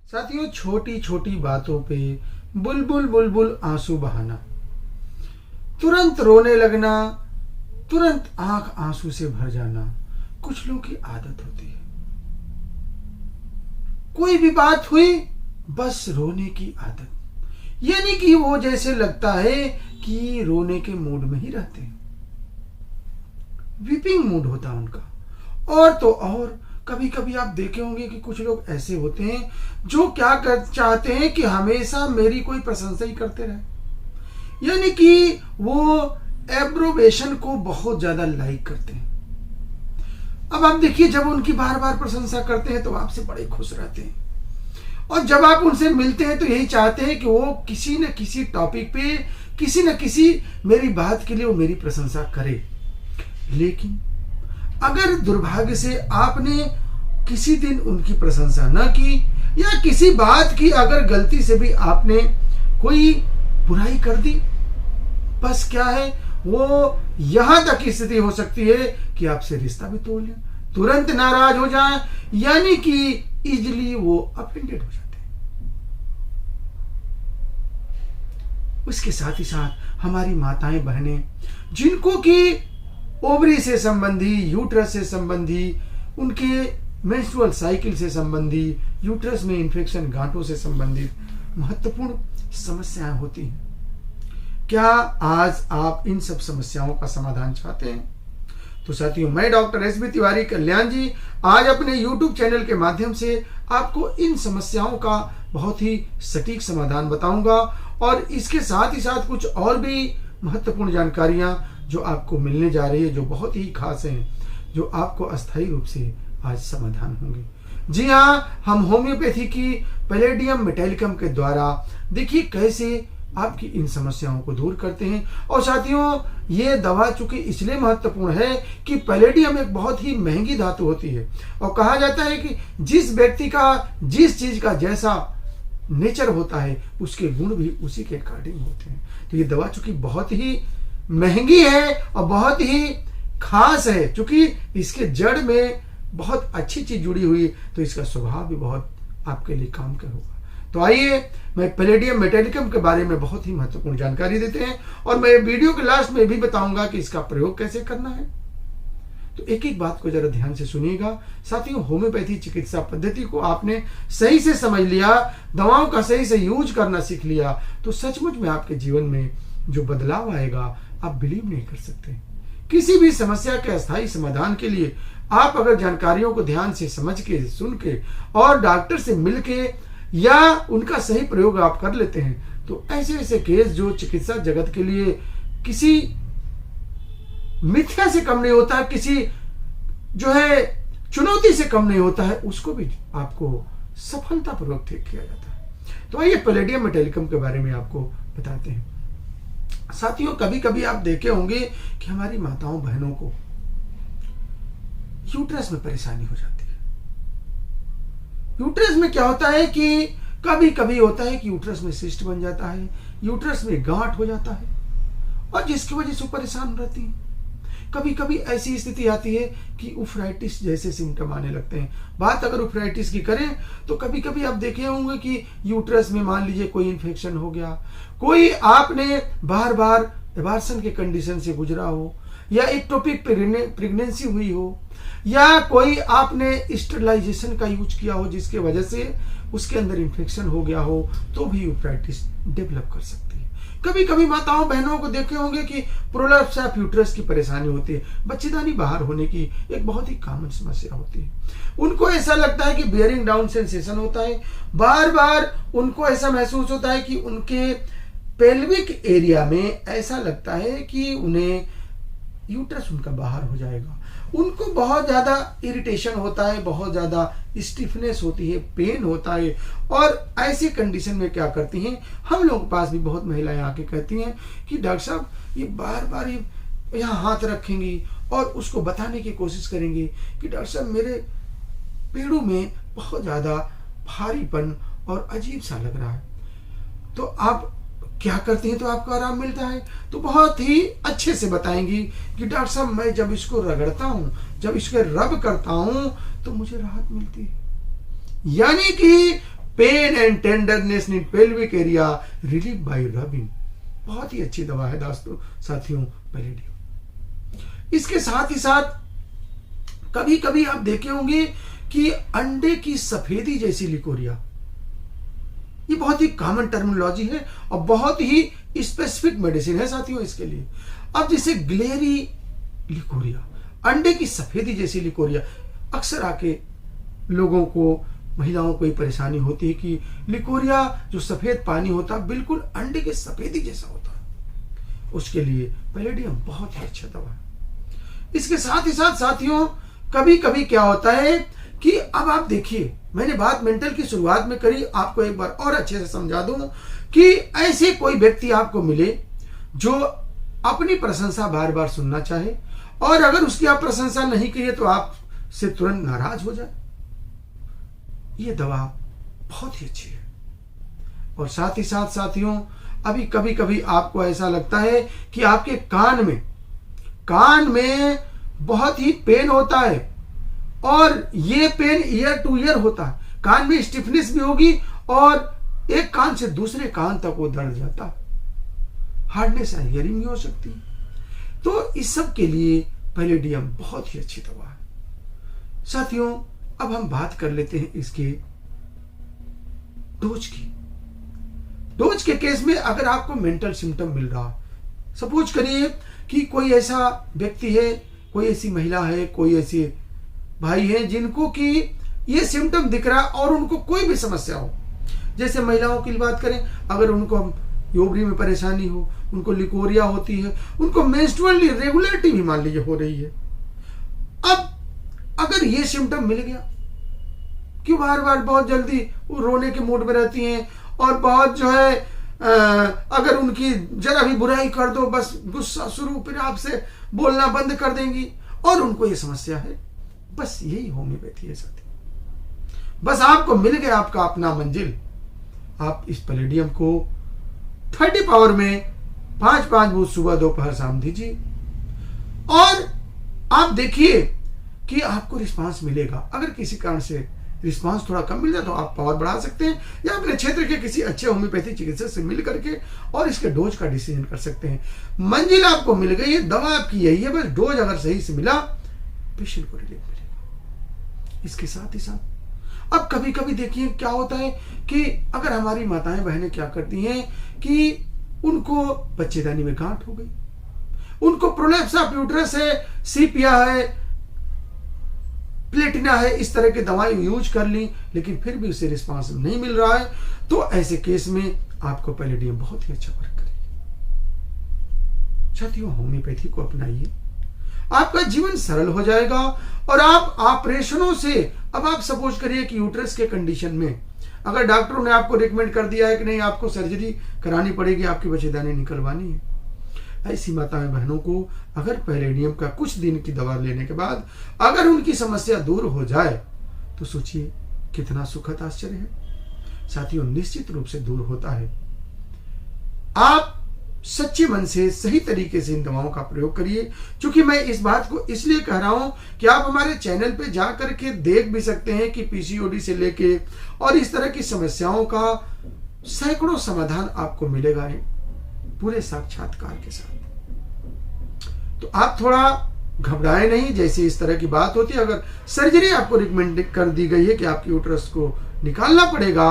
साथियों, छोटी छोटी बातों पे बुलबुल बुलबुल आंसू बहाना, तुरंत रोने लगना, तुरंत आंख आंसू से भर जाना कुछ लोगों की आदत होती है। कोई भी बात हुई बस रोने की आदत, यानी कि वो जैसे लगता है कि रोने के मूड में ही रहते हैं। वीपिंग मूड होता है उनका। और तो और कभी कभी आप देखे होंगे कि कुछ लोग ऐसे होते हैं जो क्या कर चाहते हैं कि हमेशा मेरी कोई प्रशंसा ही करते रहे, यानी कि वो एब्रोवेशन को बहुत ज्यादा लाइक करते हैं। अब आप देखिए, जब उनकी बार बार प्रशंसा करते हैं तो आपसे बड़े खुश रहते हैं, और जब आप उनसे मिलते हैं तो यही चाहते हैं कि वो किसी न किसी टॉपिक पे, किसी न किसी मेरी बात के लिए वो मेरी प्रशंसा करे। लेकिन अगर दुर्भाग्य से आपने किसी दिन उनकी प्रशंसा न की, या किसी बात की अगर गलती से भी आपने कोई बुराई कर दी, बस क्या है, वो यहां तक की स्थिति हो सकती है कि आपसे रिश्ता भी तोड़ लें, तुरंत नाराज हो जाएं, यानी कि इजीली वो ऑफेंडेड हो जाते हैं। उसके साथ ही साथ हमारी माताएं बहनें, जिनको कि ओवरी से संबंधी, यूट्रस से संबंधी, उनके मेंस्ट्रुअल साइकिल से संबंधी, यूट्रस में इन्फेक्शन, गांठों से संबंधित महत्वपूर्ण समस्याएं होती हैं। क्या आज आप इन सब समस्याओं का समाधान चाहते हैं? तो साथियों, मैं डॉक्टर एस.बी. तिवारी कल्याण जी आज अपने YouTube चैनल के माध्यम से आपको इन समस्याओं का बहुत ही सटीक समाधान बताऊंगा, और इसके साथ ही साथ कुछ और भी महत्वपूर्ण जानकारियां जो आपको मिलने जा रही है, जो बहुत ही खास हैं, जो आपको अस्थायी रूप से आज समाधान होंगे। जी हाँ, हम होम्योपैथी की पैलेडियम मेटालिकम के द्वारा देखिए कैसे आपकी इन समस्याओं को दूर करते हैं। और साथियों, ये दवा चूंकि इसलिए महत्वपूर्ण है कि पैलेडियम एक बहुत ही महंगी धातु होती है, और कहा जाता है कि जिस व्यक्ति का जिस चीज का जैसा नेचर होता है उसके गुण भी उसी के अकॉर्डिंग होते हैं। तो ये दवा चूंकि बहुत ही महंगी है और बहुत ही खास है, चूंकि इसके जड़ में बहुत अच्छी चीज जुड़ी हुई, तो इसका स्वभाव भी बहुत आपके लिए काम का होगा। तो आइए, मैं पैलेडियम मेटालिकम के बारे में बहुत ही महत्वपूर्ण जानकारी देते हैं, और मैं वीडियो के लास्ट में भी बताऊंगा कि इसका प्रयोग कैसे करना है। तो एक एक बात को जरा ध्यान से सुनिएगा। साथियों, होम्योपैथी चिकित्सा पद्धति को आपने सही से समझ लिया, दवाओं का सही से यूज करना सीख लिया, तो सचमुच में आपके जीवन में जो बदलाव आएगा आप बिलीव नहीं कर सकते। किसी भी समस्या के अस्थायी समाधान के लिए आप अगर जानकारियों को ध्यान से समझ के, सुन के और डॉक्टर से मिल के या उनका सही प्रयोग आप कर लेते हैं, तो ऐसे ऐसे केस जो चिकित्सा जगत के लिए किसी मिथ्या से कम नहीं होता, किसी जो है चुनौती से कम नहीं होता है, उसको भी आपको सफलतापूर्वक ठीक किया जाता है। तो आइए पैलेडियम मेटालिकम के बारे में आपको बताते हैं। साथियों, कभी कभी आप देखे होंगे कि हमारी माताओं बहनों को यूट्रस में परेशानी हो जाती है। यूट्रस में क्या होता है कि कभी कभी होता है कि यूट्रस में सिस्ट बन जाता है, यूट्रस में गांठ हो जाता है, और जिसकी वजह से परेशान रहती है। कभी कभी ऐसी स्थिति आती है कि उफराइटिस जैसे सिम्टम आने लगते हैं। बात अगर उफराइटिस की करें तो कभी कभी आप देखे होंगे कि यूट्रस में मान लीजिए कोई इन्फेक्शन हो गया, कोई आपने बार बार एबार्सन के कंडीशन से गुजरा हो, या एक्टोपिक प्रेगनेंसी हुई हो, या कोई आपने स्टरलाइजेशन का यूज किया हो जिसके वजह से उसके अंदर इन्फेक्शन हो गया हो, तो भी यूट्राइटिस डेवलप कर सकती है। कभी कभी माताओं बहनों को देखे होंगे कि प्रोलैप्स ऑफ यूट्रस की परेशानी होती है, बच्चेदानी बाहर होने की एक बहुत ही कॉमन समस्या होती है। उनको ऐसा लगता है कि बियरिंग डाउन सेंसेशन होता है, बार बार उनको ऐसा महसूस होता है कि उनके पेल्विक एरिया में ऐसा लगता है कि उन्हें यूट्रस उनका बाहर हो जाएगा। उनको बहुत ज्यादा इरिटेशन होता है, बहुत ज्यादा स्टिफनेस होती है, पेन होता है, और ऐसी कंडीशन में क्या करती हैं, हम लोगों के पास भी बहुत महिलाएं आके कहती हैं कि डॉक्टर साहब ये बार बार यहाँ हाथ रखेंगी और उसको बताने की कोशिश करेंगी कि डॉक्टर साहब मेरे पेड़ों में बहुत ज्यादा भारीपन और अजीब सा लग रहा है। तो आप क्या करती हैं तो आपको आराम मिलता है? तो बहुत ही अच्छे से बताएंगी कि डॉक्टर साहब मैं जब इसको रगड़ता हूं, जब इसको रब करता हूं तो मुझे राहत मिलती है। यानी कि pain and tenderness in pelvic area relieve by rubbing. बहुत ही अच्छी दवा है दोस्तों साथियों पैलेडियम। इसके साथ ही साथ कभी कभी आप देखे होंगे कि अंडे की सफेदी जैसी लिकोरिया, ये बहुत ही कॉमन टर्मिनोलॉजी है और बहुत ही स्पेसिफिक मेडिसिन है साथियों इसके लिए। अब जैसे ग्लेरी लिकोरिया, अंडे की सफेदी जैसी लिकोरिया, अक्सर आके लोगों को, महिलाओं को ये परेशानी होती है कि लिकोरिया जो सफेद पानी होता है बिल्कुल अंडे के सफेदी जैसा होता है। उसके लिए पैलेडियम बहुत ही अच्छा दवा है। इसके साथ ही साथ साथियों कभी कभी क्या होता है कि अब आप देखिए, मैंने बात मेंटल की शुरुआत में करी, आपको एक बार और अच्छे से समझा दूं कि ऐसे कोई व्यक्ति आपको मिले जो अपनी प्रशंसा बार बार सुनना चाहे और अगर उसकी आप प्रशंसा नहीं की तो आपसे तुरंत नाराज हो जाए। ये दवा बहुत ही अच्छी है। और साथ ही साथ साथियों अभी कभी कभी आपको ऐसा लगता है कि आपके कान में बहुत ही पेन होता है और ये पेन ईयर टू ईयर होता है, कान में स्टिफनेस भी होगी और एक कान से दूसरे कान तक वो दर्द जाता है, हार्डनेस एंड हियरिंग भी हो सकती है। तो इस सब के लिए पैलेडियम बहुत ही अच्छी दवा है साथियों। अब हम बात कर लेते हैं इसके डोज की। डोज के केस में अगर आपको मेंटल सिम्टम मिल रहा, सपोज करिए कि कोई ऐसा व्यक्ति है, कोई ऐसी महिला है, कोई ऐसे भाई है जिनको कि ये सिम्टम दिख रहा और उनको कोई भी समस्या हो, जैसे महिलाओं की बात करें, अगर उनको ओवरी में परेशानी हो, उनको लिकोरिया होती है, उनको मेंस्ट्रुअल रेगुलरिटी भी मान लीजिए हो रही है। अब अगर ये सिम्टम मिल गया कि बार बार बहुत जल्दी वो रोने के मूड में रहती हैं और बहुत जो है अगर उनकी जरा भी बुराई कर दो बस गुस्सा शुरू, फिर आपसे बोलना बंद कर देंगी और उनको ये समस्या है, बस यही होम्योपैथी है साथी। बस आपको मिल गया आपका अपना मंजिल। आप इस पैलेडियम को 30 पावर में 5-5 बूंद सुबह दोपहर शाम दीजिए और आप देखिए कि आपको रिस्पांस मिलेगा। अगर किसी कारण से रिस्पांस थोड़ा कम मिल जाए तो आप पावर बढ़ा सकते हैं या अपने क्षेत्र के किसी अच्छे होम्योपैथी चिकित्सक से मिल करके और इसके डोज का डिसीजन कर सकते हैं। मंजिल आपको मिल गई है, दवा आपकी यही है, बस डोज अगर सही से मिला पेशेंट को रिलीफ मिलेगा। इसके साथ ही साथ अब कभी कभी देखिए क्या होता है कि अगर हमारी माताएं बहनें क्या करती हैं कि उनको बच्चेदानी में गांठ हो गई, उनको प्रोलैप्स ऑफ यूट्रस है, सीपिया है, प्लेटिना है, इस तरह की दवाएं यूज कर ली लेकिन फिर भी उसे रिस्पांस नहीं मिल रहा है, तो ऐसे केस में आपको पैलेडियम बहुत ही अच्छा वर्क करेगी। साथियों होम्योपैथी को अपनाइए, आपका जीवन सरल हो जाएगा और आप ऑपरेशनों से, अब आप सपोज करिए कि यूट्रस के कंडीशन में अगर डॉक्टरों ने आपको रिकमेंड कर दिया है कि नहीं आपको सर्जरी करानी पड़ेगी, आपकी बच्चेदानी निकलवानी है, ऐसी माताएं बहनों को अगर पैलेडियम का कुछ दिन की दवा लेने के बाद अगर उनकी समस्या दूर हो जाए तो सोचिए कितना सुखद आश्चर्य है। साथियों निश्चित रूप से दूर होता है। आप सच्चे मन से सही तरीके से इन दवाओं का प्रयोग करिए। क्योंकि मैं इस बात को इसलिए कह रहा हूं कि आप हमारे चैनल पे जा करके देख भी सकते हैं कि पीसीओडी से लेके और इस तरह की समस्याओं का सैकड़ों समाधान आपको मिलेगा पूरे साक्षात्कार के साथ। तो आप थोड़ा घबराए नहीं, जैसे इस तरह की बात होती है, अगर सर्जरी आपको रिकमेंड कर दी गई है कि आपकी यूट्रस को निकालना पड़ेगा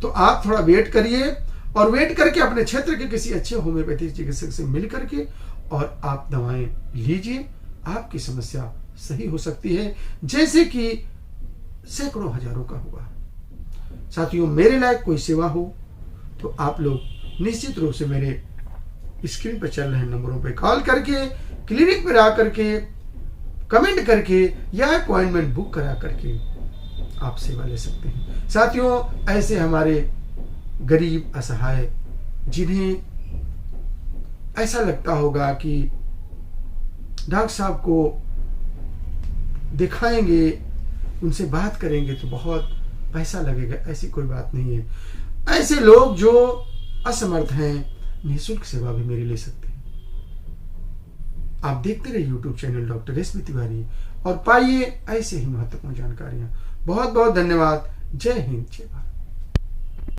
तो आप थोड़ा वेट करिए और वेट करके अपने क्षेत्र के किसी अच्छे होम्योपैथिक चिकित्सक से मिल करके और आप दवाएं लीजिए, आपकी समस्या सही हो सकती है जैसे कि सैकड़ों हजारों का हुआ। साथियों मेरे लायक कोई सेवा हो तो आप लोग निश्चित रूप से मेरे स्क्रीन पर चल रहे नंबरों पर कॉल करके, क्लिनिक पर आकर के, कमेंट करके या अपॉइंटमेंट बुक करा करके आप सेवा ले सकते हैं। साथियों ऐसे हमारे गरीब असहाय जिन्हें ऐसा लगता होगा कि डॉक्टर साहब को दिखाएंगे, उनसे बात करेंगे तो बहुत पैसा लगेगा, ऐसी कोई बात नहीं है। ऐसे लोग जो असमर्थ हैं निःशुल्क सेवा भी मेरी ले सकते हैं। आप देखते रहिए YouTube channel doctor S B Tiwari और पाइए ऐसे ही महत्वपूर्ण जानकारियां। बहुत बहुत धन्यवाद। जय हिंद, जय भारत।